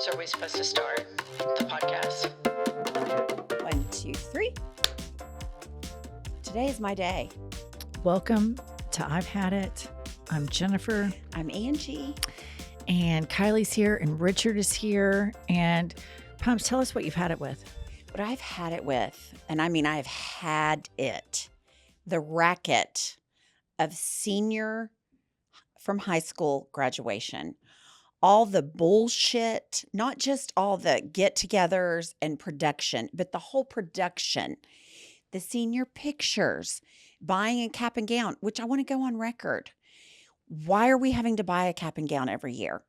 else are we supposed to start the podcast? 1, 2, 3. Today is my day. Welcome to I've Had It. I'm Jennifer. I'm Angie. And Kylie's here and Richard is here. And Pumps, tell us what you've had it with. What I've had it with, and I mean I've had it, the racket of senior from high school graduation. All the bullshit, not just all the get-togethers and production, but the whole production, the senior pictures, buying a cap and gown, which I want to go on record. Why are we having to buy a cap and gown every year?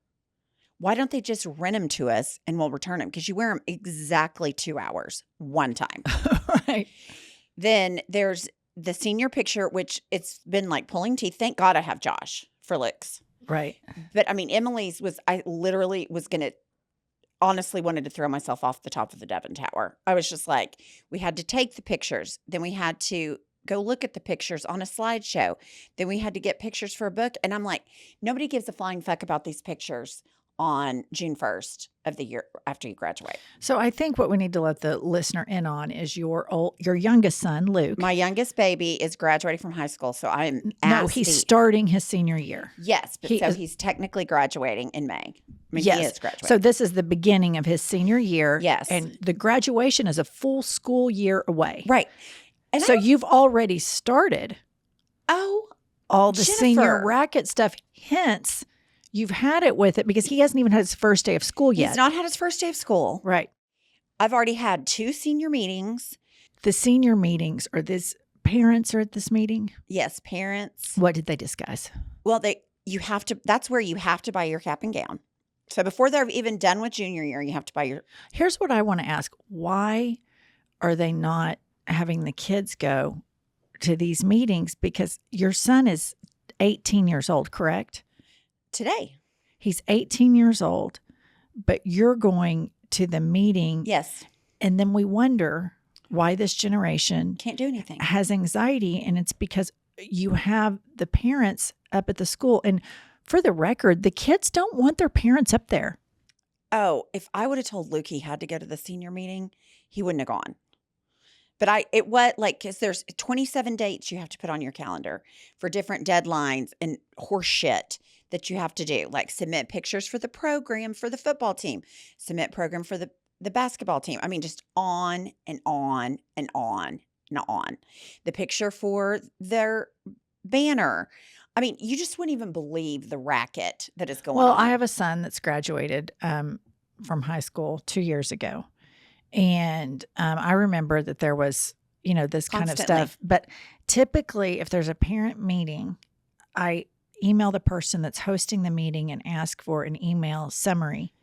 Why don't they just rent them to us and we'll return them? Because you wear them exactly 2 hours, one time. Right. Then there's the senior picture, which it's been like pulling teeth. Thank God I have Josh for looks. Right. But I mean, Emily's was, I literally was going to, honestly wanted to throw myself off the top of the Devon Tower. I was just like, we had to take the pictures. Then we had to go look at the pictures on a slideshow. Then we had to get pictures for a book. And I'm like, nobody gives a flying fuck about these pictures on June 1st of the year after you graduate. So I think what we need to let the listener in on is your youngest son, Luke. My youngest baby is graduating from high school. So I'm No, he's starting his senior year. Yes, but he's technically graduating in May. I mean, yes. He is graduating. So this is the beginning of his senior year. Yes. And the graduation is a full school year away. Right. And so you've already started all the Jennifer. senior racket stuff. Hence, you've had it with it because he hasn't even had his first day of school yet. He's not had his first day of school. Right. I've already had 2 senior meetings. The senior meetings, are these parents are at this meeting? Yes, parents. What did they discuss? Well, that's where you have to buy your cap and gown. So before they're even done with junior year, you have to buy your. Here's what I want to ask. Why are they not having the kids go to these meetings? Because your son is 18 years old, correct? Today. He's 18 years old, but you're going to the meeting. Yes. And then we wonder why this generation can't do anything, has anxiety. And it's because you have the parents up at the school. And for the record, the kids don't want their parents up there. Oh, if I would have told Luke he had to go to the senior meeting, he wouldn't have gone. But because there's 27 dates you have to put on your calendar for different deadlines and horse shit that you have to do, like submit pictures for the program for the football team, submit program for the basketball team. I mean, just on and on and on and on. The picture for their banner. I mean, you just wouldn't even believe the racket that is going on. Well, I have a son that's graduated from high school 2 years ago. And I remember that there was, this kind of stuff. But typically, if there's a parent meeting, I email the person that's hosting the meeting and ask for an email summary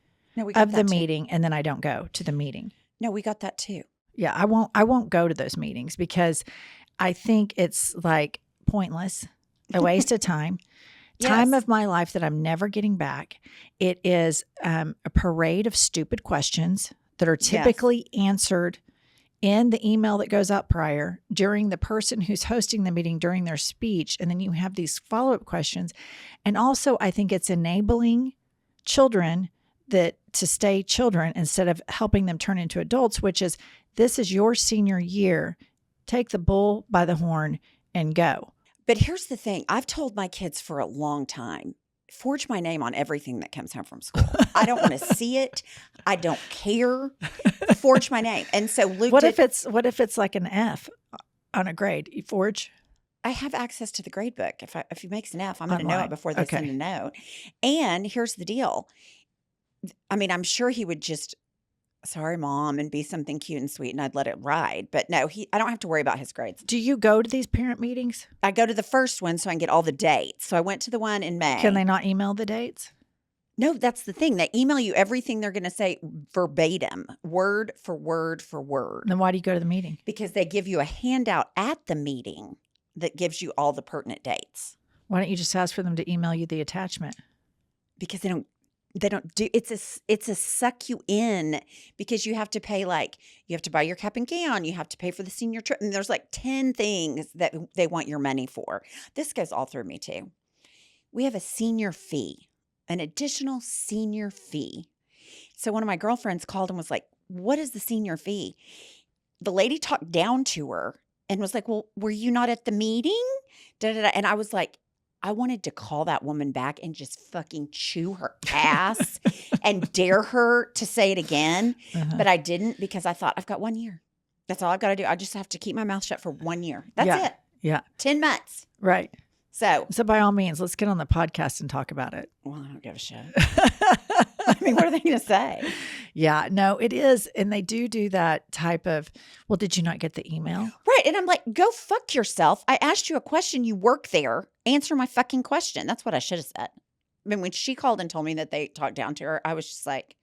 of the meeting, and then I don't go to the meeting. No, we got that too. Yeah, I won't go to those meetings because I think it's like pointless, a waste of time. Yes. Time of my life that I'm never getting back. It is a parade of stupid questions that are typically answered in the email that goes out prior, during the person who's hosting the meeting, during their speech. And then you have these follow-up questions. And also, I think it's enabling children to stay children instead of helping them turn into adults, which is, this is your senior year. Take the bull by the horn and go. But here's the thing. I've told my kids for a long time, forge my name on everything that comes home from school. I don't want to see it. I don't care. Forge my name. And so Luke, what if it's like an F on a grade? You forge? I have access to the grade book. If he makes an F, I'm going to know it before they send a note. And here's the deal. I mean, I'm sure he would just, sorry, Mom, and be something cute and sweet, and I'd let it ride. But no, I don't have to worry about his grades. Do you go to these parent meetings? I go to the first one so I can get all the dates. So I went to the one in May. Can they not email the dates? No, that's the thing. They email you everything they're going to say verbatim, word for word for word. Then why do you go to the meeting? Because they give you a handout at the meeting that gives you all the pertinent dates. Why don't you just ask for them to email you the attachment? Because they don't do it's a suck you in, because you have to pay, like, you have to buy your cap and gown, you have to pay for the senior trip, and there's like 10 things that they want your money for. This goes all through me too. We have a senior fee, an additional senior fee So one of my girlfriends called and was like, what is the senior fee? The lady talked down to her and was like, well, were you not at the meeting? Da, da, da. And I was like, I wanted to call that woman back and just fucking chew her ass and dare her to say it again. But I didn't because I thought, I've got 1 year. That's all I've got to do. I just have to keep my mouth shut for 1 year. That's it. Yeah. 10 months. Right. So by all means, let's get on the podcast and talk about it. Well, I don't give a shit. I mean, what are they going to say? Yeah, no, it is. And they do that type of, well, did you not get the email? Right. And I'm like, go fuck yourself. I asked you a question. You work there. Answer my fucking question. That's what I should have said. I mean, when she called and told me that they talked down to her, I was just like,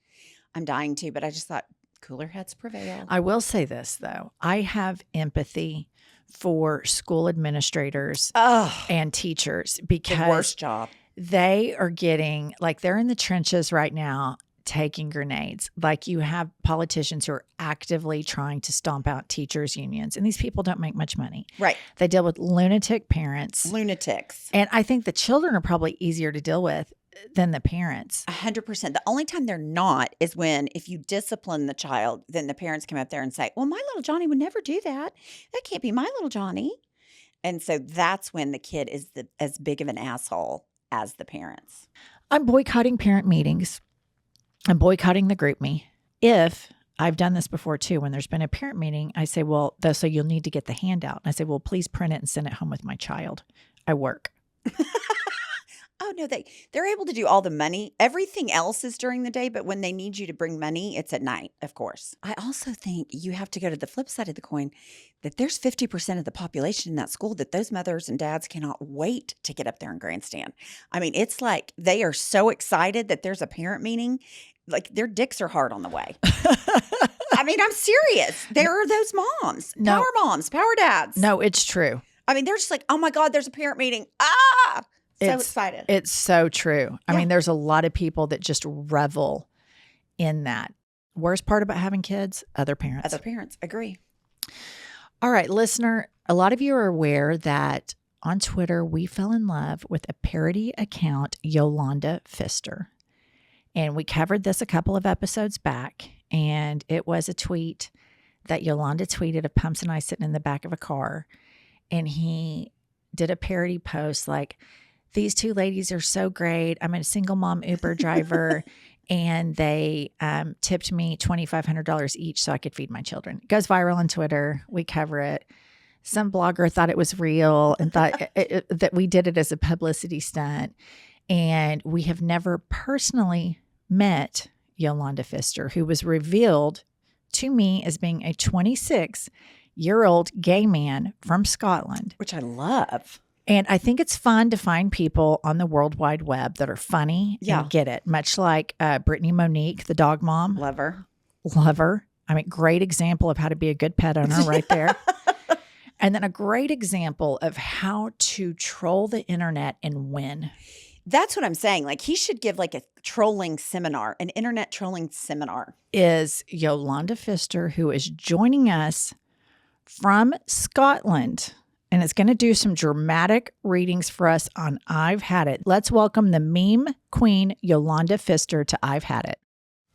I'm dying to. But I just thought, cooler heads prevail. I will say this, though. I have empathy for school administrators and teachers because the worst job. They are getting, like, they're in the trenches right now taking grenades. Like, you have politicians who are actively trying to stomp out teachers' unions, and these people don't make much money. Right. They deal with lunatic parents. Lunatics. And I think the children are probably easier to deal with than the parents. 100%. The only time they're not is when, if you discipline the child, then the parents come up there and say, well, my little Johnny would never do that. That can't be my little Johnny. And so that's when the kid is as big of an asshole as the parents. I'm boycotting parent meetings. I'm boycotting the group me. If I've done this before too, when there's been a parent meeting, I say, well, so you'll need to get the handout. And I say, well, please print it and send it home with my child. I work. Oh, no, they're able to do all the money. Everything else is during the day, but when they need you to bring money, it's at night, of course. I also think you have to go to the flip side of the coin, that there's 50% of the population in that school that those mothers and dads cannot wait to get up there and grandstand. I mean, it's like they are so excited that there's a parent meeting, like their dicks are hard on the way. I mean, I'm serious. There are those moms, power dads. No, it's true. I mean, they're just like, oh my God, there's a parent meeting. So excited. It's so true. I mean, there's a lot of people that just revel in that. Worst part about having kids, other parents. Other parents, agree. All right, listener, a lot of you are aware that on Twitter, we fell in love with a parody account, Yolanda Fister. And we covered this a couple of episodes back. And it was a tweet that Yolanda tweeted of Pumps and I sitting in the back of a car. And he did a parody post like, these two ladies are so great. I'm a single mom Uber driver, and they tipped me $2,500 each so I could feed my children. It goes viral on Twitter. We cover it. Some blogger thought it was real and thought that we did it as a publicity stunt. And we have never personally met Yolanda Fister, who was revealed to me as being a 26-year-old gay man from Scotland. Which I love. And I think it's fun to find people on the World Wide Web that are funny and get it. Much like Brittany Monique, the dog mom. Love her. I mean, great example of how to be a good pet owner right there. And then a great example of how to troll the internet and win. That's what I'm saying. Like, he should give like a trolling seminar, an internet trolling seminar. Is Yolanda Fister, who is joining us from Scotland. And it's going to do some dramatic readings for us on I've Had It. Let's welcome the meme queen, Yolanda Fister, to I've Had It.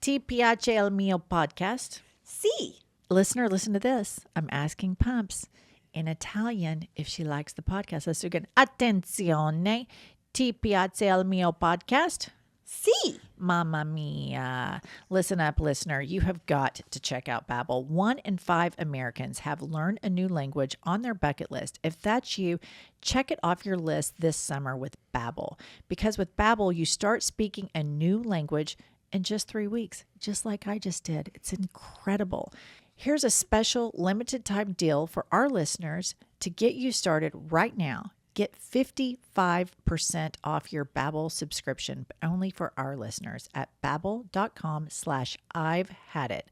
Ti piace il mio podcast? Si. Listener, listen to this. I'm asking Pumps in Italian if she likes the podcast. Let's do again. Attenzione. Ti piace il mio podcast? Si. Mamma mia. Listen up, listener. You have got to check out Babbel. 1 in 5 Americans have learned a new language on their bucket list. If that's you, check it off your list this summer with Babbel. Because with Babbel, you start speaking a new language in just 3 weeks, just like I just did. It's incredible. Here's a special limited time deal for our listeners to get you started right now. Get 55% off your Babbel subscription, but only for our listeners at babbel.com/I've had it.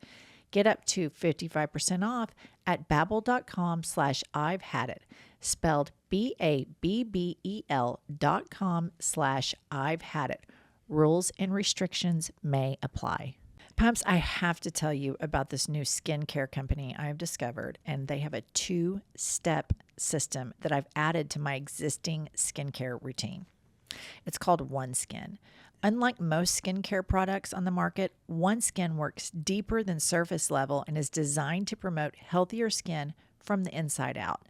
Get up to 55% off at babbel.com/I've had it. Spelled BABBEL.com/I've had it. Rules and restrictions may apply. Pumps, I have to tell you about this new skincare company I have discovered, and they have a 2-step system that I've added to my existing skincare routine. It's called OneSkin. Unlike most skincare products on the market, OneSkin works deeper than surface level and is designed to promote healthier skin from the inside out.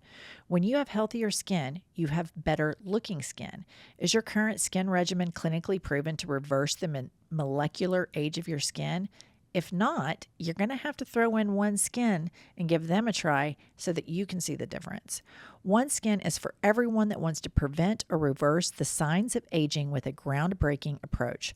When you have healthier skin, you have better looking skin. Is your current skin regimen clinically proven to reverse the molecular age of your skin? If not, you're going to have to throw in OneSkin and give them a try so that you can see the difference. OneSkin is for everyone that wants to prevent or reverse the signs of aging with a groundbreaking approach.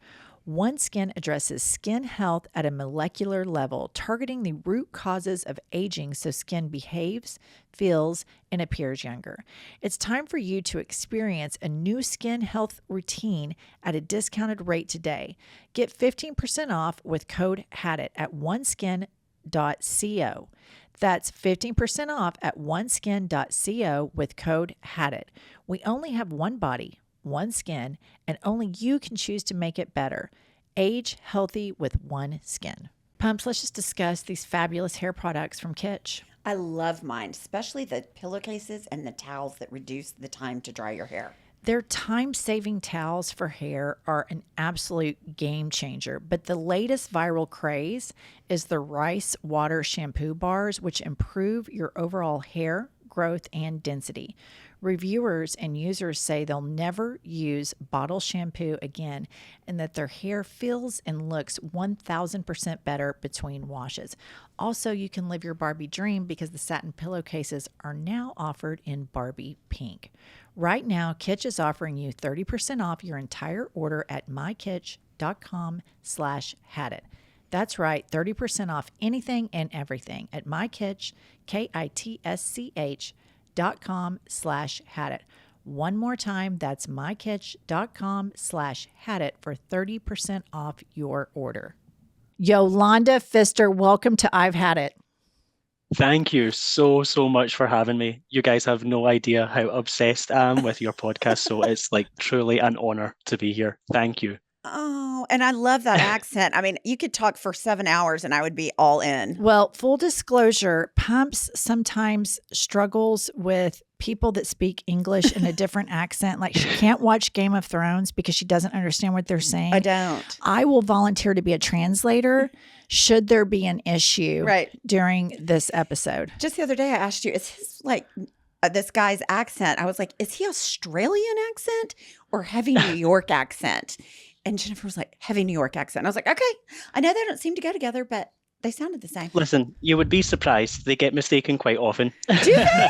OneSkin addresses skin health at a molecular level, targeting the root causes of aging so skin behaves, feels, and appears younger. It's time for you to experience a new skin health routine at a discounted rate today. Get 15% off with code HADIT at oneskin.co. That's 15% off at oneskin.co with code HADIT. We only have one body, one skin, and only you can choose to make it better. Age healthy with OneSkin. Pumps, let's just discuss these fabulous hair products from Kitsch. I love mine, especially the pillowcases and the towels that reduce the time to dry your hair. Their time-saving towels for hair are an absolute game changer, but the latest viral craze is the rice water shampoo bars, which improve your overall hair growth and density. Reviewers and users say they'll never use bottle shampoo again and that their hair feels and looks 1,000% better between washes. Also, you can live your Barbie dream because the satin pillowcases are now offered in Barbie pink. Right now, Kitsch is offering you 30% off your entire order at mykitsch.com/hadit. That's right, 30% off anything and everything at mykitsch, kitsch.com/hadit. One more time, that's mykitsch.com/hadit for 30% off your order. Yolanda Fister, welcome to I've Had It. Thank you so much for having me. You guys have no idea how obsessed I am with your podcast, so it's like truly an honor to be here. Thank you. Oh, and I love that accent. I mean, you could talk for 7 hours and I would be all in. Well, full disclosure, Pumps sometimes struggles with people that speak English in a different accent. Like she can't watch Game of Thrones because she doesn't understand what they're saying. I don't. I will volunteer to be a translator should there be an issue during this episode. Just the other day I asked you, is his like this guy's accent? I was like, is he Australian accent or heavy New York accent? And Jennifer was like, heavy New York accent. I was like, okay, I know they don't seem to go together, but they sounded the same. Listen, you would be surprised. They get mistaken quite often. Do they?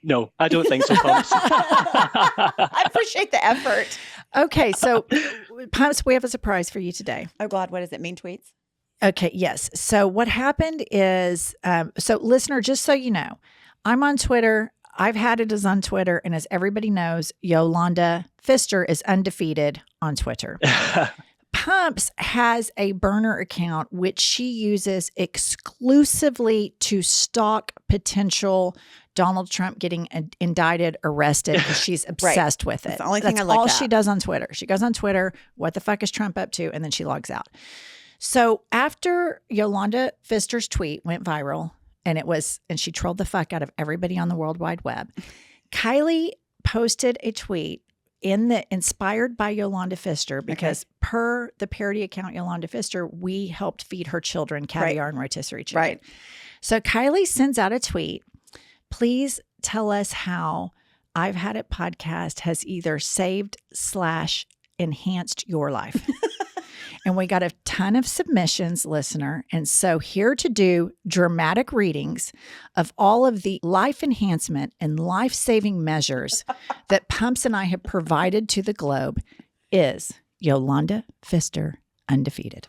No, I don't think so, Pumps. I appreciate the effort. Okay, so Pumps, we have a surprise for you today. Oh, God, what does it mean, tweets? Okay, yes. So what happened is, so listener, just so you know, I'm on Twitter. I've Had It is on Twitter. And as everybody knows, Yolanda Fister is undefeated on Twitter. Pumps has a burner account, which she uses exclusively to stalk potential Donald Trump getting indicted, arrested, because she's obsessed with it. That's the only thing I look all at. she does on Twitter. She goes on Twitter, what the fuck is Trump up to? And then she logs out. So after Yolanda Fister's tweet went viral, and she trolled the fuck out of everybody on the World Wide Web, Kylie posted a tweet inspired by Yolanda Fister, because per the parody account Yolanda Fister, we helped feed her children caviar and rotisserie chicken. Right. So Kylie sends out a tweet. Please tell us how I've Had It podcast has either saved/enhanced your life. And we got a ton of submissions, listener. And so here to do dramatic readings of all of the life enhancement and life-saving measures that Pumps and I have provided to the globe is Yolanda Fister, undefeated.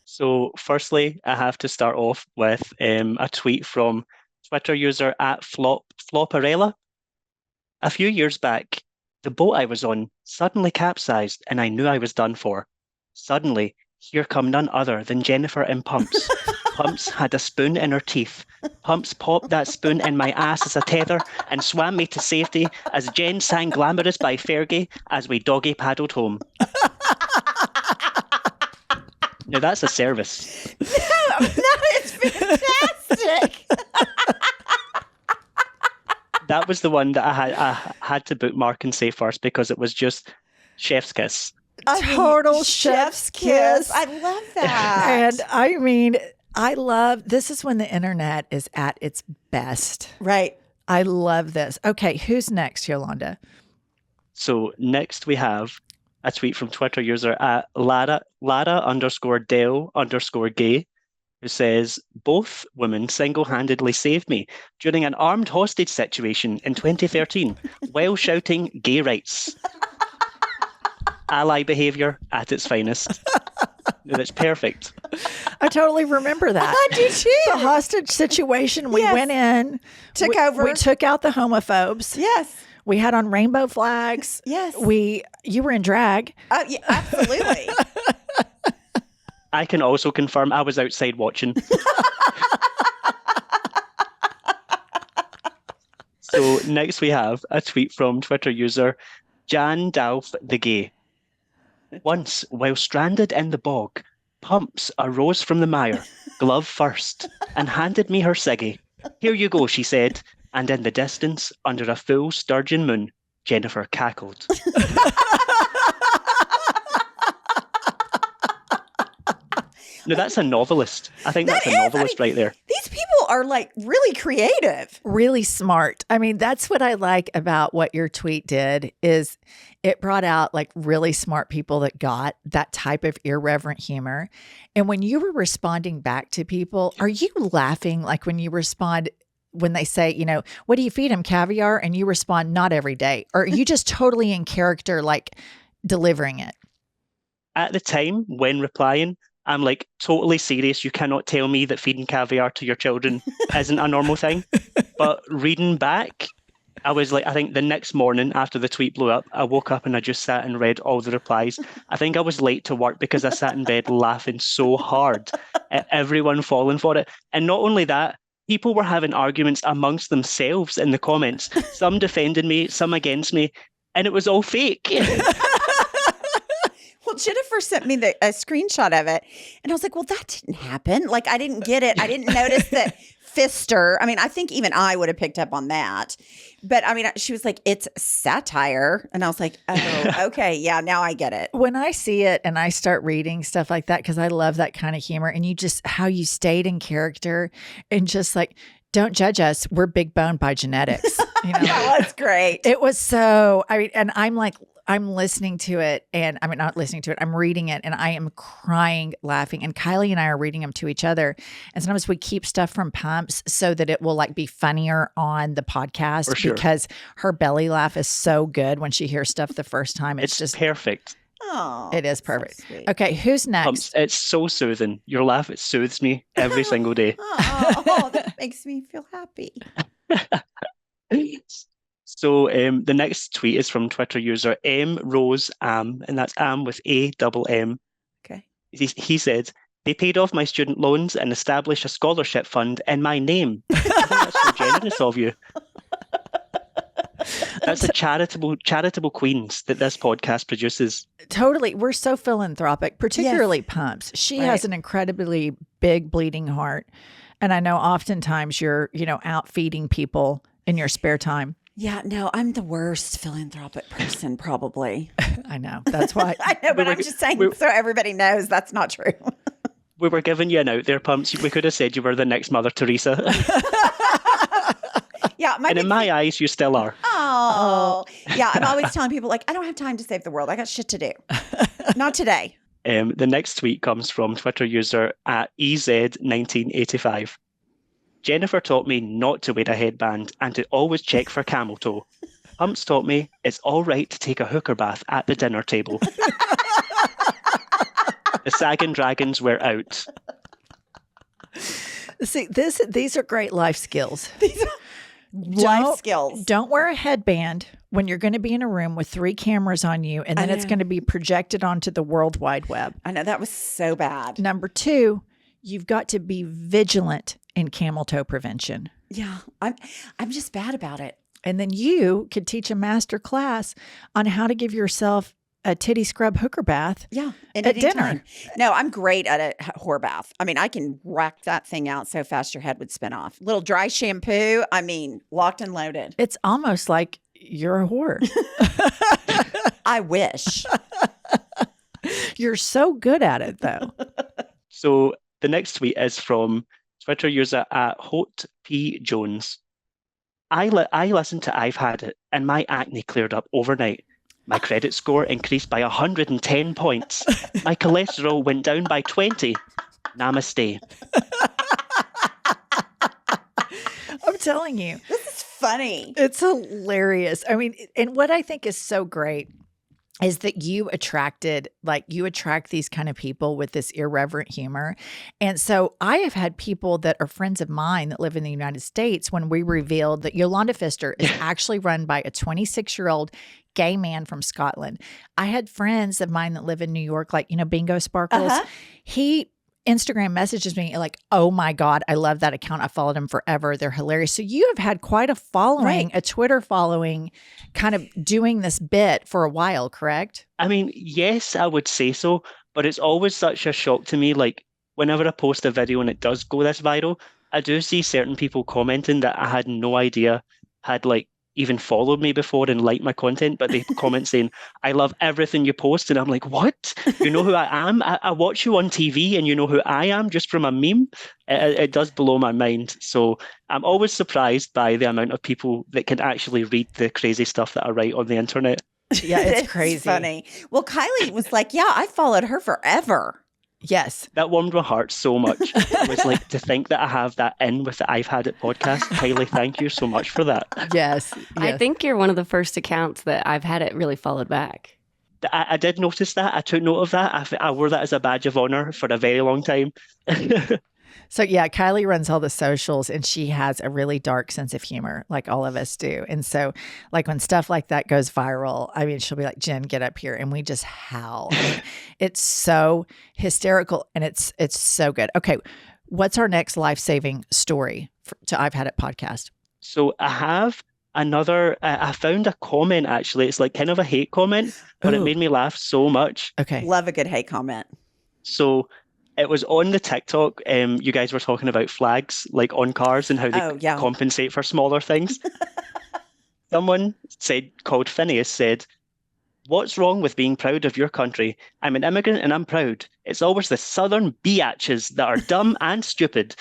So firstly, I have to start off with a tweet from Twitter user at Floparella. A few years back, the boat I was on suddenly capsized and I knew I was done for. Suddenly, here come none other than Jennifer and Pumps. Pumps had a spoon in her teeth. Pumps popped that spoon in my ass as a tether and swam me to safety as Jen sang Glamorous by Fergie as we doggy paddled home. Now that's a service. No, it's fantastic. That was the one that I had to bookmark and say first, because it was just Chef's kiss. Total chef's kiss. I love that. And I mean, this is when the internet is at its best. Right. I love this. Okay, who's next, Yolanda? So next we have a tweet from Twitter user at Lara_Del_gay, who says, both women single-handedly saved me during an armed hostage situation in 2013 while shouting gay rights. Ally behavior at its finest. That's perfect. I totally remember that. I do too. The hostage situation, we went in. Took over. We took out the homophobes. Yes. We had on rainbow flags. Yes. You were in drag. Oh, yeah, absolutely. I can also confirm I was outside watching. So next we have a tweet from Twitter user Jan Dalf the Gay. Once, while stranded in the bog, Pumps arose from the mire, glove first, and handed me her ciggy. Here you go, she said, and in the distance, under a full sturgeon moon, Jennifer cackled. No, that's a novelist. I think that's a novelist right there. These people are like really creative. Really smart. I mean, that's what I like about what your tweet did is it brought out like really smart people that got that type of irreverent humor. And when you were responding back to people, are you laughing like when you respond when they say, you know, what do you feed them, caviar? And you respond, not every day. Or are you just totally in character, like delivering it? At the time when replying, I'm like totally serious. You cannot tell me that feeding caviar to your children isn't a normal thing. But reading back, I was like, I think the next morning after the tweet blew up, I woke up and I just sat and read all the replies. I think I was late to work because I sat in bed laughing so hard at everyone falling for it. And not only that, people were having arguments amongst themselves in the comments. Some defending me, some against me, and it was all fake. Well, Jennifer sent me a screenshot of it, and I was like, well, that didn't happen. Like, I didn't get it. I didn't notice that Fister. I mean, I think even I would have picked up on that. But I mean, she was like, it's satire. And I was like, oh, okay. Yeah, now I get it. When I see it and I start reading stuff like that, because I love that kind of humor, and you just, how you stayed in character and just like, don't judge us. We're big boned by genetics. You know? That was great. It was so, I mean, and I'm like, I'm listening to it and I mean, not listening to it, I'm reading it and I am crying, laughing. And Kylie and I are reading them to each other. And sometimes we keep stuff from Pumps so that it will like be funnier on the podcast because her belly laugh is so good when she hears stuff the first time. It's just perfect. Oh, it is perfect. So sweet. Okay, who's next? Pumps, it's so soothing. Your laugh, it soothes me every single day. Oh, that makes me feel happy. So the next tweet is from Twitter user MRoseAm, and that's Am with A-double-M. Okay. He said, they paid off my student loans and established a scholarship fund in my name. I think that's so generous of you. That's the charitable queens that this podcast produces. Totally. We're so philanthropic, particularly Pumps. She has an incredibly big bleeding heart. And I know oftentimes you're, out feeding people in your spare time. Yeah, no, I'm the worst philanthropic person, probably. I know. That's why. I know, but I'm just saying so everybody knows that's not true. We were giving you an out there, Pumps. We could have said you were the next Mother Teresa. Yeah, and in my eyes, you still are. Oh, yeah. I'm always telling people, like, I don't have time to save the world. I got shit to do. Not today. The next tweet comes from Twitter user at EZ1985. Jennifer taught me not to wear a headband and to always check for camel toe. Pumps taught me it's all right to take a hooker bath at the dinner table. The sagging dragons were out. See, these are great life skills. Life skills. Don't wear a headband when you're going to be in a room with 3 cameras on you, and then it's going to be projected onto the World Wide Web. I know, that was so bad. Number 2, you've got to be vigilant in camel toe prevention. Yeah, I'm just bad about it. And then you could teach a master class on how to give yourself a titty scrub hooker bath at dinner. Time. No, I'm great at a whore bath. I mean, I can rack that thing out so fast your head would spin off. Little dry shampoo, I mean, locked and loaded. It's almost like You're a whore. I wish. You're so good at it, though. So the next tweet is from Twitter user at Hote P. Jones. I listened to I've Had It, and my acne cleared up overnight. My credit score increased by 110 points. My cholesterol went down by 20. Namaste. I'm telling you. This is funny. It's hilarious. I mean, and what I think is so great is that you attract these kind of people with this irreverent humor. And so I have had people that are friends of mine that live in the United States when we revealed that Yolanda Fister is actually run by a 26-year-old gay man from Scotland. I had friends of mine that live in New York, like, Bingo Sparkles. He Instagram messages me like, oh my God, I love that account. I followed him forever. They're hilarious. So you have had quite a following, a Twitter following, kind of doing this bit for a while, correct? I mean, yes, I would say so, but it's always such a shock to me. Like, whenever I post a video and it does go this viral, I do see certain people commenting that I had no idea had even followed me before and liked my content, but they comment saying, I love everything you post. And I'm like, what? You know who I am? I watch you on TV and you know who I am just from a meme? It does blow my mind. So I'm always surprised by the amount of people that can actually read the crazy stuff that I write on the internet. Yeah, it's crazy. It's funny. Well, Kylie was like, yeah, I followed her forever. Yes. That warmed my heart so much. I was like, to think that I have that in with the I've Had It podcast. Kylie, thank you so much for that. Yes. I think you're one of the first accounts that I've had it really followed back. I did notice that. I took note of that. I wore that as a badge of honor for a very long time. So yeah, Kylie runs all the socials and she has a really dark sense of humor, like all of us do. And so like when stuff like that goes viral, I mean, she'll be like, Jen, get up here. And we just howl. I mean, it's so hysterical and it's so good. Okay. What's our next life-saving story to I've Had It podcast? So I have another, I found a comment actually. It's like kind of a hate comment, but it made me laugh so much. Okay. Love a good hate comment. So it was on the TikTok. You guys were talking about flags, like on cars and how they compensate for smaller things. Someone called Phineas said, what's wrong with being proud of your country? I'm an immigrant and I'm proud. It's always the southern biatches that are dumb and stupid.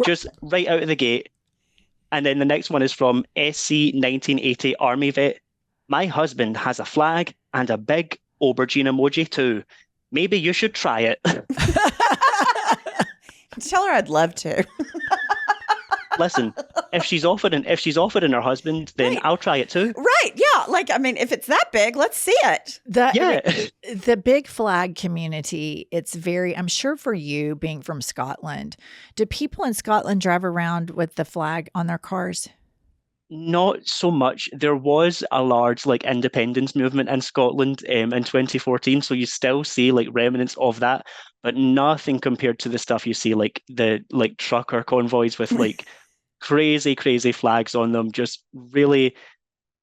Just right out of the gate. And then the next one is from SC 1980 Army vet. My husband has a flag and a big aubergine emoji too. Maybe you should try it. Tell her I'd love to. Listen, if she's offering her husband, then I'll try it too. Right. Yeah. If it's that big, let's see it. The big flag community, it's very, I'm sure for you being from Scotland, do people in Scotland drive around with the flag on their cars? Not so much. There was a large independence movement in Scotland in 2014, so you still see remnants of that, but nothing compared to the stuff you see the trucker convoys with crazy flags on them. Just really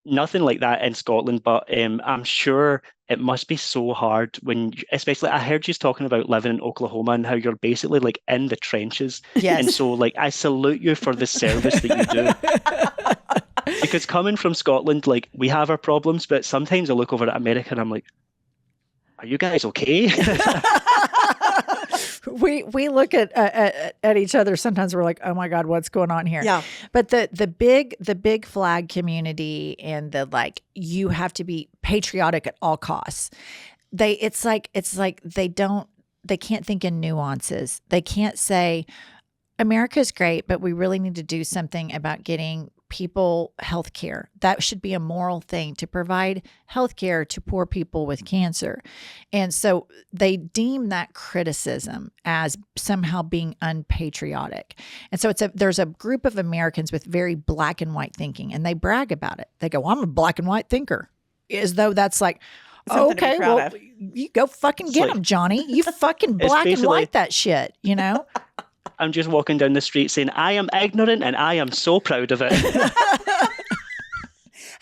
nothing like that in Scotland. But I'm sure it must be so hard when, especially, I heard you talking about living in Oklahoma and how you're basically in the trenches. Yes. And so I salute you for the service that you do. Because coming from Scotland, we have our problems, but sometimes I look over at America and I'm like, are you guys okay? We look at each other. Sometimes we're like, oh my God, what's going on here? Yeah. But the big flag community and you have to be patriotic at all costs. They can't think in nuances. They can't say America's great, but we really need to do something about getting people health care. That should be a moral thing, to provide health care to poor people with cancer. And so they deem that criticism as somehow being unpatriotic. And so there's a group of Americans with very black and white thinking, and they brag about it. They go, I'm a black and white thinker, as though that's something okay, well, you go fucking get them, Johnny. You fucking black and white that shit, I'm just walking down the street saying, I am ignorant and I am so proud of it. How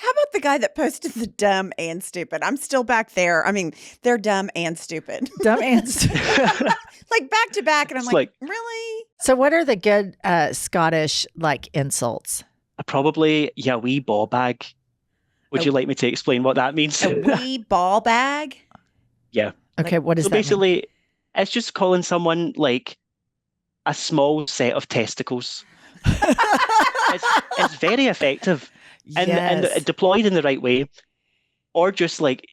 about the guy that posted the dumb and stupid? I'm still back there. I mean, they're dumb and stupid. Dumb and stupid. Back to back. And I'm like, really? So what are the good Scottish insults? Probably, yeah, wee ball bag. Would you like me to explain what that means? A wee ball bag? Yeah. Okay, what does So that mean? basically, it's just calling someone like a small set of testicles. It's very effective and Yes. deployed in the right way, or just like,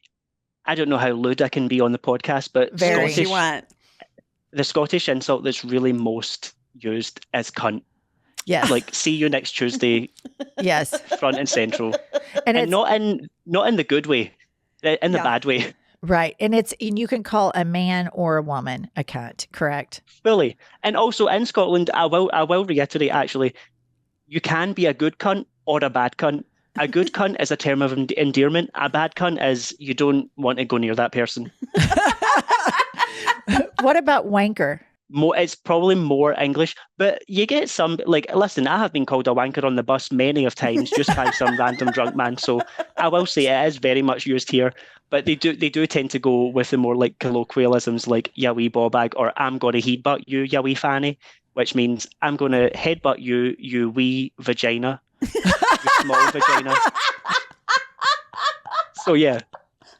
I don't know how lewd I can be on the podcast, but Very. What you want? the Scottish insult that's really most used is cunt. Yes. Like, see you next Tuesday, Yes. front and central, And and it's not in the good way, in the Yeah. bad way. right. And you can call a man or a woman a cunt, correct? Fully. And also in Scotland, I will reiterate, actually, you can be a good cunt or a bad cunt. A good cunt is a term of endearment. A bad cunt is you don't want to go near that person. What about wanker? It's probably more English, but you get some, like, listen, I have been called a wanker on the bus many of times just by some random drunk man. So I will say it is very much used here, but they do tend to go with the more like colloquialisms like ya wee ball bag, or I'm gonna headbutt you, ya wee fanny, which means I'm gonna headbutt you, you wee vagina, you small vagina. So yeah,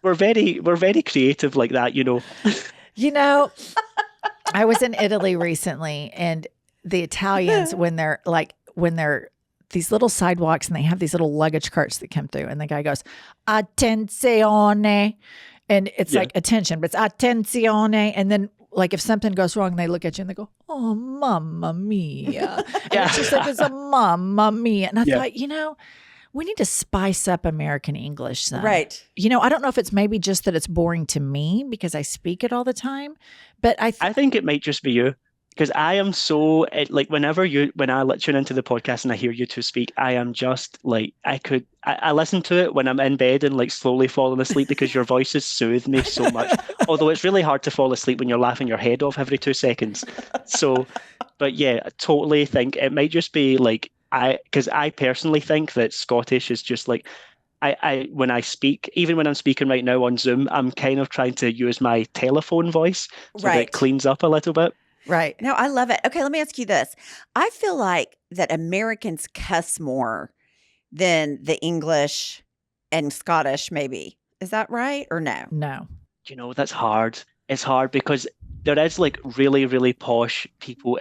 we're very creative like that, you know. You know, I was in Italy recently, and the Italians, when they're these little sidewalks and they have these little luggage carts that come through, and the guy goes, attenzione. And it's Yeah. like attention, but it's attenzione. And then, like, if something goes wrong, they look at you and they go, oh, mamma mia. And it's just like, it's a mamma mia. And I Yeah. thought, you know, we need to spice up American English some. Right. You know, I don't know if it's maybe just that it's boring to me because I speak it all the time, but I think it might just be you, because I am so like when I tune into the podcast and I hear you two speak, I am just like I listen to it when I'm in bed and like slowly falling asleep because your voices soothe me so much. Although it's really hard to fall asleep when you're laughing your head off every 2 seconds. So, but yeah, I totally think it might just be like because I personally think that Scottish is just like. I when I speak, even when I'm speaking right now on Zoom, I'm kind of trying to use my telephone voice so that it Right. cleans up a little bit. right. No, I love it. Okay, let me ask you this. I feel like that Americans cuss more than the English and Scottish, maybe. Is that right or no? No. You know, that's hard. It's hard because there is like really, really posh people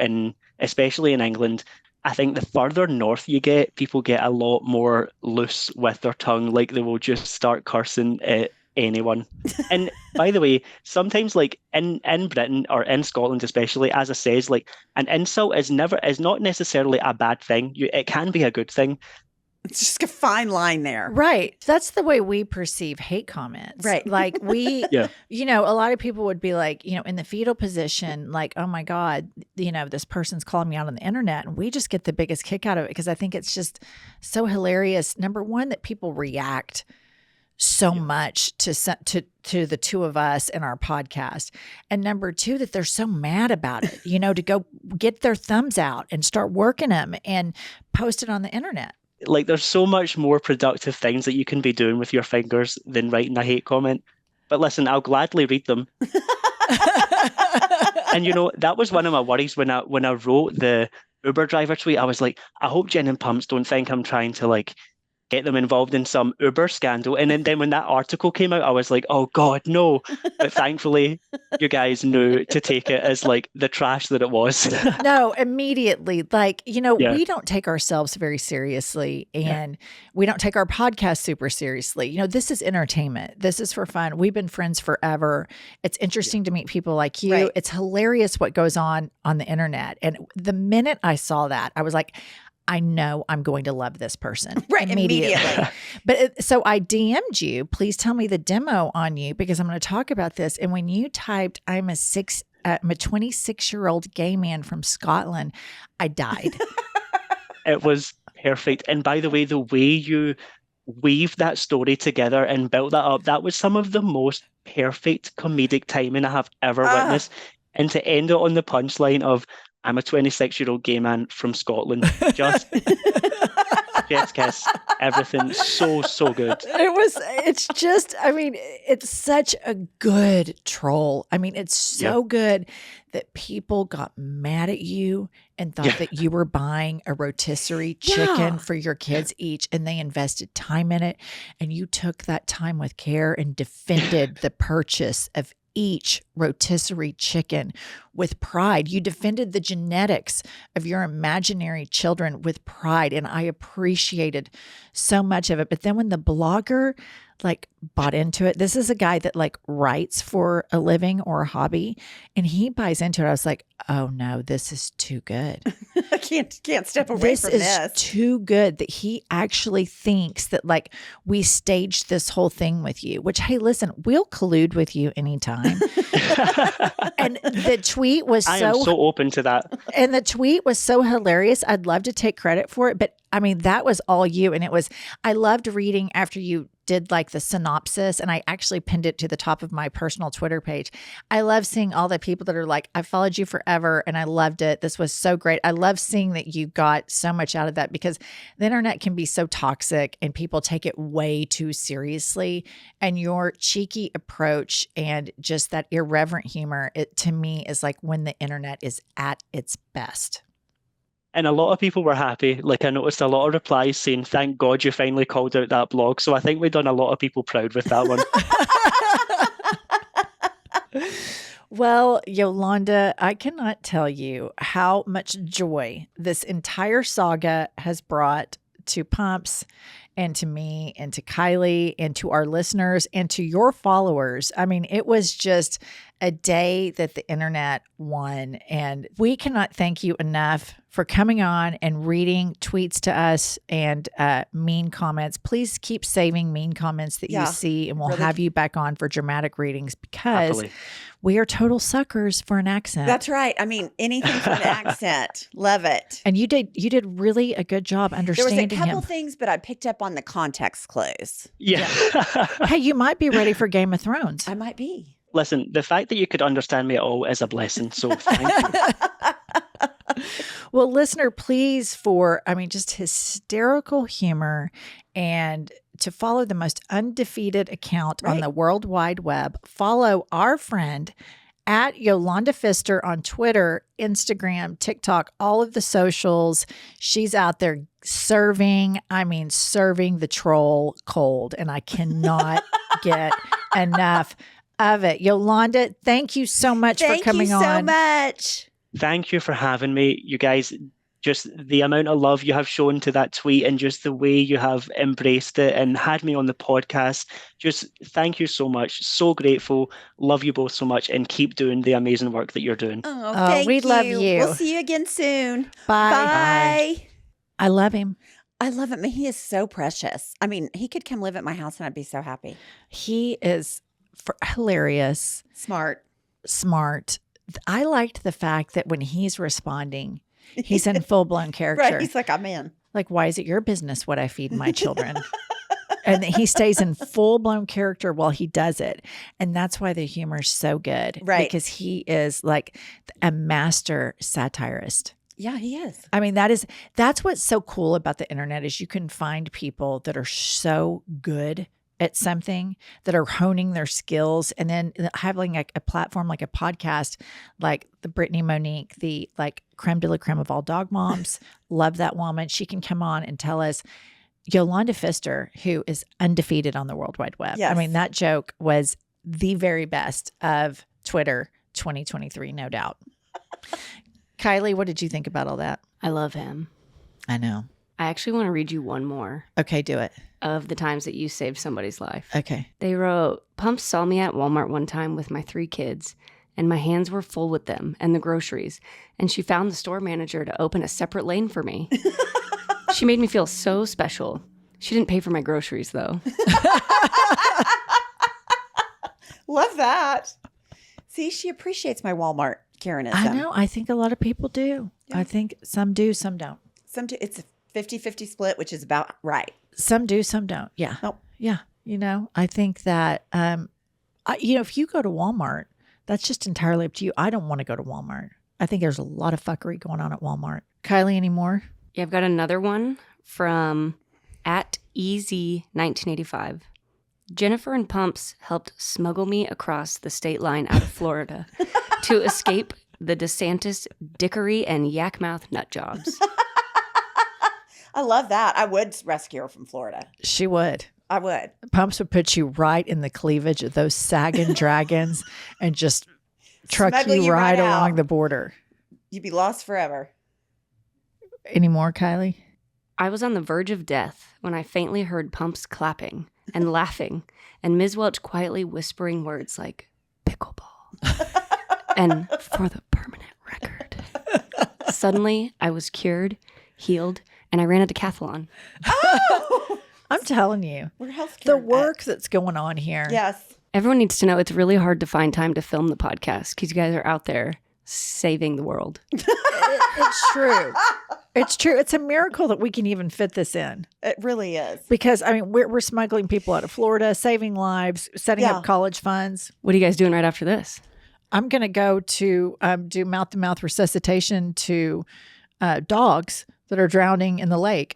especially in England. I think the further north you get, people get a lot more loose with their tongue. Like they will just start cursing at anyone. And by the way, sometimes like in Britain or in Scotland especially, as I says, like an insult is not necessarily a bad thing. It can be a good thing. It's just a fine line there. Right. That's the way we perceive hate comments. Right. Like we, Yeah. you know, a lot of people would be like, you know, in the fetal position, like, oh my God, you know, this person's calling me out on the internet. And we just get the biggest kick out of it because I think it's just so hilarious. Number one, that people react so much to the two of us in our podcast. And number two, that they're so mad about it, you know, to go get their thumbs out and start working them and post it on the internet. Like there's so much more productive things that you can be doing with your fingers than writing a hate comment. But listen, I'll gladly read them. And you know, that was one of my worries when I wrote the Uber driver tweet. I was like, I hope Jen and Pumps don't think I'm trying to like get them involved in some Uber scandal. And then when that article came out, I was like, oh God, no. But thankfully, you guys knew to take it as like the trash that it was. No, immediately. Like, you know, Yeah. we don't take ourselves very seriously and we don't take our podcast super seriously. You know, this is entertainment. This is for fun. We've been friends forever. It's interesting to meet people like you. Right. It's hilarious what goes on the internet. And the minute I saw that, I was like, I know I'm going to love this person. Right, immediately. But so I DM'd you. Please tell me the demo on you because I'm going to talk about this. And when you typed, I'm a 26-year-old gay man from Scotland, I died. It was perfect. And by the way, the way you weave that story together and built that up, that was some of the most perfect comedic timing I have ever witnessed. And to end it on the punchline of, I'm a 26-year-old gay man from Scotland. Just Chef's kiss. Everything so good. It's just, I mean, it's such a good troll. I mean, it's so good that people got mad at you and thought that you were buying a rotisserie chicken for your kids each, and they invested time in it. And you took that time with care and defended the purchase of each rotisserie chicken with pride. You defended the genetics of your imaginary children with pride. And I appreciated so much of it. But then when the blogger like bought into it, this is a guy that like writes for a living or a hobby, and he buys into it. I was like, oh no, this is too good. I can't step away from this. This is too good that he actually thinks that like we staged this whole thing with you, which, hey, listen, we'll collude with you anytime. And the tweet was I am so open to that. And the tweet was so hilarious. I'd love to take credit for it, but I mean, that was all you. And I loved reading after you did like the synopsis, and I actually pinned it to the top of my personal Twitter page. I love seeing all the people that are like, I followed you forever and I loved it. This was so great. I love seeing that you got so much out of that, because the internet can be so toxic and people take it way too seriously. And your cheeky approach and just that irreverent humor, it to me is like when the internet is at its best. And a lot of people were happy. Like I noticed a lot of replies saying, thank God you finally called out that blog. So I think we've done a lot of people proud with that one. Well, Yolanda, I cannot tell you how much joy this entire saga has brought to Pumps and to me and to Kylie and to our listeners and to your followers. I mean, it was just a day that the internet won. And we cannot thank you enough for coming on and reading tweets to us and mean comments. Please keep saving mean comments that you see, and we'll have you back on for dramatic readings, because we are total suckers for an accent. That's right. I mean, anything for an accent. Love it. And you did really a good job understanding him. There was a couple things, but I picked up on the context clues. Yeah. Hey, you might be ready for Game of Thrones. I might be. Listen, the fact that you could understand me at all is a blessing. So thank you. Well, listener, please, just hysterical humor and to follow the most undefeated account on the World Wide Web, follow our friend at Yolanda Fister on Twitter, Instagram, TikTok, all of the socials. She's out there serving the troll cold, and I cannot get enough of it. Yolanda, thank you so much for coming on. Thank you so much. Thank you for having me. You guys, just the amount of love you have shown to that tweet and just the way you have embraced it and had me on the podcast. Just thank you so much. So grateful. Love you both so much, and keep doing the amazing work that you're doing. Oh, thank you. We love you. We'll see you again soon. Bye. Bye. I love him. I love him. He is so precious. I mean, he could come live at my house and I'd be so happy. He is hilarious. Smart. I liked the fact that when he's responding, he's in full-blown character. Right. He's like, I'm in. Like, why is it your business what I feed my children? And he stays in full-blown character while he does it. And that's why the humor is so good. Right. Because he is like a master satirist. Yeah, he is. I mean, that's what's so cool about the internet is you can find people that are so good at something, that are honing their skills, and then having a platform like a podcast, like the Brittany Monique, the like creme de la creme of all dog moms. Love that woman. She can come on and tell us. Yolanda Fister, who is undefeated on the World Wide Web. Yes. I mean, that joke was the very best of Twitter 2023, no doubt. Kylie, what did you think about all that? I love him. I know. I actually want to read you one more Okay, do it. of the times that you saved somebody's life. Okay. They wrote, Pumps saw me at Walmart one time with my 3 kids, and my hands were full with them and the groceries, and she found the store manager to open a separate lane for me. She made me feel so special. She didn't pay for my groceries, though. Love that. See, she appreciates my Walmart Karenism. I know. I think a lot of people do. Yeah. I think some do, some don't. It's a 50-50 split, which is about right. Some do, some don't. Yeah. Nope. Yeah. You know, I think that, if you go to Walmart, that's just entirely up to you. I don't want to go to Walmart. I think there's a lot of fuckery going on at Walmart. Kylie, any more? Yeah, I've got another one from at EZ1985. Jennifer and Pumps helped smuggle me across the state line out of Florida to escape the DeSantis dickery and yak-mouth nut jobs. I love that. I would rescue her from Florida. She would. I would. Pumps would put you right in the cleavage of those sagging dragons and just truck Smuggle you right out. along the border. You'd be lost forever. Any more, Kylie? I was on the verge of death when I faintly heard Pumps clapping and laughing and Ms. Welch quietly whispering words like pickleball and for the permanent record. Suddenly, I was cured, healed, and I ran a decathlon. Oh! I'm telling you, We're healthcare. the work that's going on here. Yes. Everyone needs to know it's really hard to find time to film the podcast because you guys are out there saving the world. It's true. It's true. It's a miracle that we can even fit this in. It really is. Because, I mean, we're smuggling people out of Florida, saving lives, setting Yeah. up college funds. What are you guys doing right after this? I'm going to go to do mouth-to-mouth resuscitation to dogs that are drowning in the lake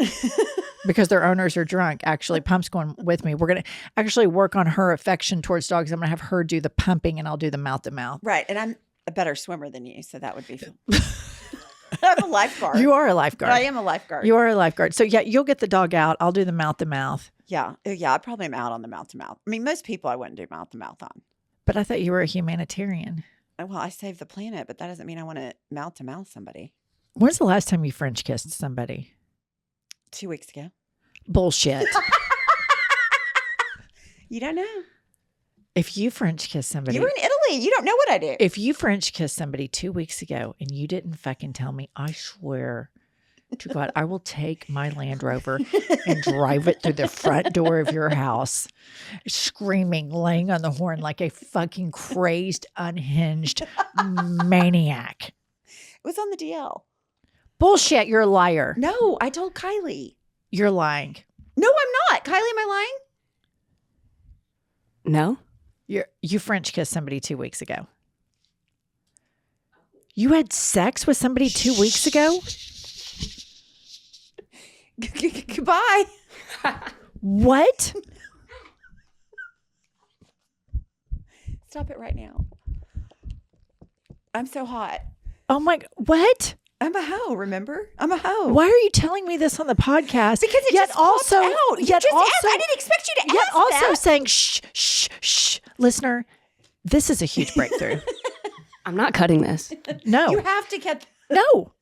because their owners are drunk. Actually, Pump's going with me. We're going to actually work on her affection towards dogs. I'm going to have her do the pumping and I'll do the mouth-to-mouth. Right. And I'm a better swimmer than you, so that would be fun. I'm a lifeguard. You are a lifeguard. I am a lifeguard. You are a lifeguard. So, yeah, you'll get the dog out. I'll do the mouth-to-mouth. Yeah. Yeah. I probably am out on the mouth to mouth. I mean, most people I wouldn't do mouth to mouth on. But I thought you were a humanitarian. Well, I save the planet, but that doesn't mean I want to mouth somebody. When's the last time you French kissed somebody? 2 weeks ago. Bullshit. You don't know. If you French kiss somebody, You were in Italy. You don't know what I do. if you French kissed somebody 2 weeks ago and you didn't fucking tell me, I swear to God, I will take my Land Rover and drive it through the front door of your house, screaming, laying on the horn like a fucking crazed, unhinged maniac. It was on the DL. Bullshit, you're a liar. No, I told Kylie. You're lying. No, I'm not. Kylie, am I lying? No? You French kissed somebody 2 weeks ago. You had sex with somebody 2 weeks ago? Goodbye. What? Stop it right now. I'm so hot. Oh my, what? I'm a hoe, remember? I'm a hoe. Why are you telling me this on the podcast? Because it yet just also, popped out. You yet just also, asked. I didn't expect you to yet ask also that. saying shh, shh, shh. Listener, this is a huge breakthrough. I'm not cutting this. No, You have to get no.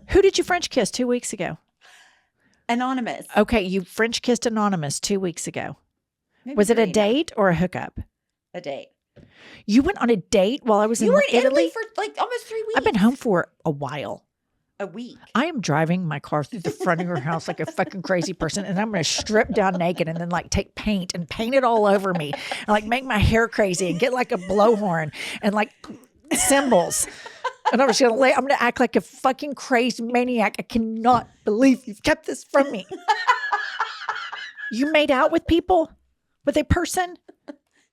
Who did you French kiss 2 weeks ago? anonymous. Okay, you French kissed Anonymous 2 weeks ago. Maybe Was it a 3 now. date or a hookup? A date. You went on a date while I was You in were in Italy? Italy for like almost 3 weeks. I've been home for a while. a week. I am driving my car through the front of your house like a fucking crazy person, and I'm going to strip down naked and then like take paint and paint it all over me and like make my hair crazy and get like a blowhorn and like cymbals. And I'm just going to I'm going to act like a fucking crazy maniac. I cannot believe you've kept this from me. You made out with people? With a person?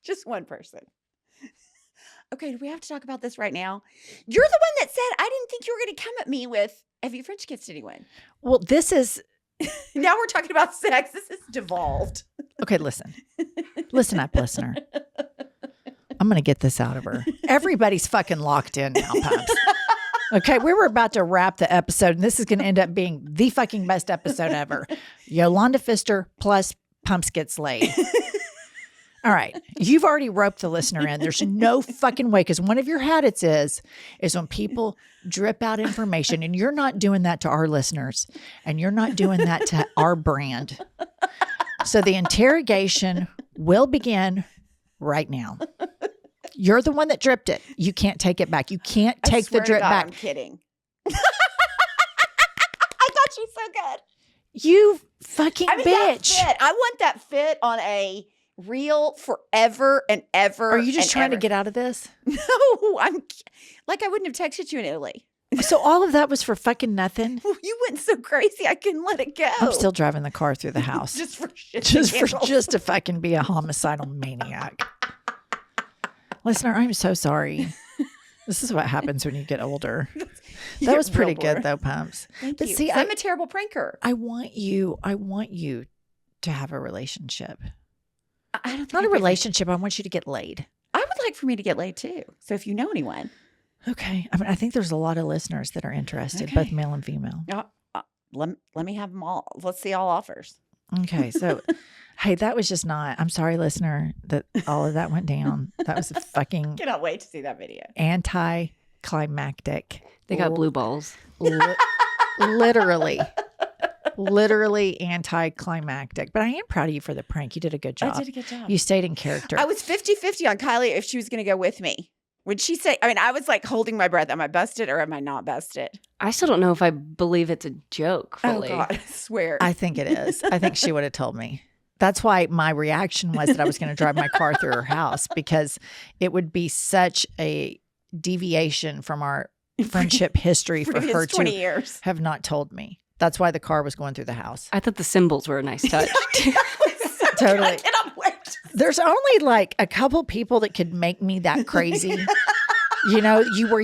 Just one person. Okay, do we have to talk about this right now? You're the one that said I didn't think you were going to come at me with, have you French kissed anyone? Well, this is, Now we're talking about sex. This is devolved. okay, listen. Listen up, listener. I'm going to get this out of her. Everybody's fucking locked in now, Pumps. Okay, we were about to wrap the episode, and this is going to end up being the fucking best episode ever. Yolanda Fister plus Pumps gets laid. All right, you've already roped the listener in. There's no fucking way, because one of your habits is when people drip out information, and you're not doing that to our listeners, and you're not doing that to our brand. So the interrogation will begin right now. You're the one that dripped it. You can't take it back. You can't I take the swear to drip God, back. I'm kidding. I thought you so good. You fucking I mean, that bitch. fit. I want that fit on a reel forever and ever. Are you just and trying to ever. get out of this? No, I'm like I wouldn't have texted you in Italy. So all of that was for fucking nothing? You went so crazy, I couldn't let it go. I'm still driving the car through the house. just for shit. just to fucking be a homicidal maniac. Listener, I'm so sorry. This is what happens when you get older. That was pretty good though, Pumps. Thank But you. see, I'm a terrible pranker. I want you to have a relationship. I don't think Not a I'd be- relationship. I want you to get laid. I would like for me to get laid too. So if you know anyone, Okay. I mean, I think there's a lot of listeners that are interested, Okay. both male and female. let me have them all. Let's see all offers. Okay. So, hey, that was just not, I'm sorry, listener, that all of that went down. That was a fucking Cannot wait to see that video. anticlimactic. They got blue balls. Literally anticlimactic. But I am proud of you for the prank. You did a good job. I did a good job. You stayed in character. I was 50-50 on Kylie if she was going to go with me. Would she say, I mean, I was like holding my breath. Am I busted or am I not busted? I still don't know if I believe it's a joke fully. Oh, God, I swear. I think it is. I think she would have told me. That's why my reaction was that I was going to drive my car through her house, because it would be such a deviation from our friendship history for Previous her 20 to years. have not told me. That's why the car was going through the house. I thought the symbols were a nice touch. Totally. I cannot wait. There's only like a couple people that could make me that crazy. You know, where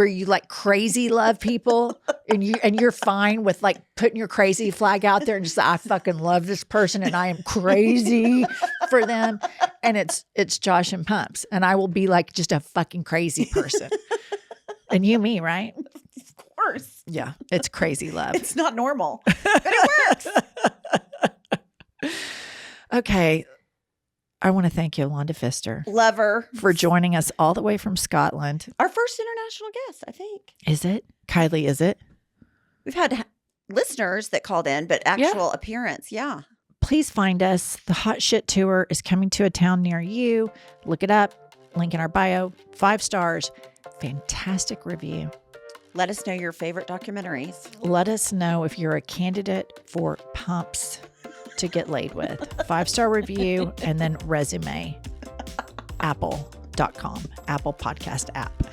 you like crazy love people, and you're fine with like putting your crazy flag out there and just, I fucking love this person and I am crazy for them. And it's Josh and Pumps, and I will be like just a fucking crazy person. And you, me, right? Of course. Yeah, it's crazy love. It's not normal, but it works. Okay. I want to thank Yolanda Fister Lover. for joining us all the way from Scotland. Our first international guest, I think. Is it? Kylie, is it? We've had listeners that called in, but actual appearance, yeah. Please find us. The Hot Shit Tour is coming to a town near you. Look it up. Link in our bio. 5 stars. Fantastic review. Let us know your favorite documentaries. Let us know if you're a candidate for Pumps to get laid with. 5-star review and then resume. Apple.com. Apple Podcast app.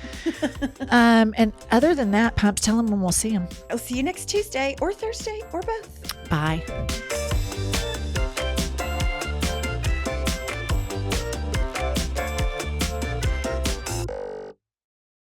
And other than that, Pumps, tell them when we'll see them. I'll see you next Tuesday or Thursday or both. Bye.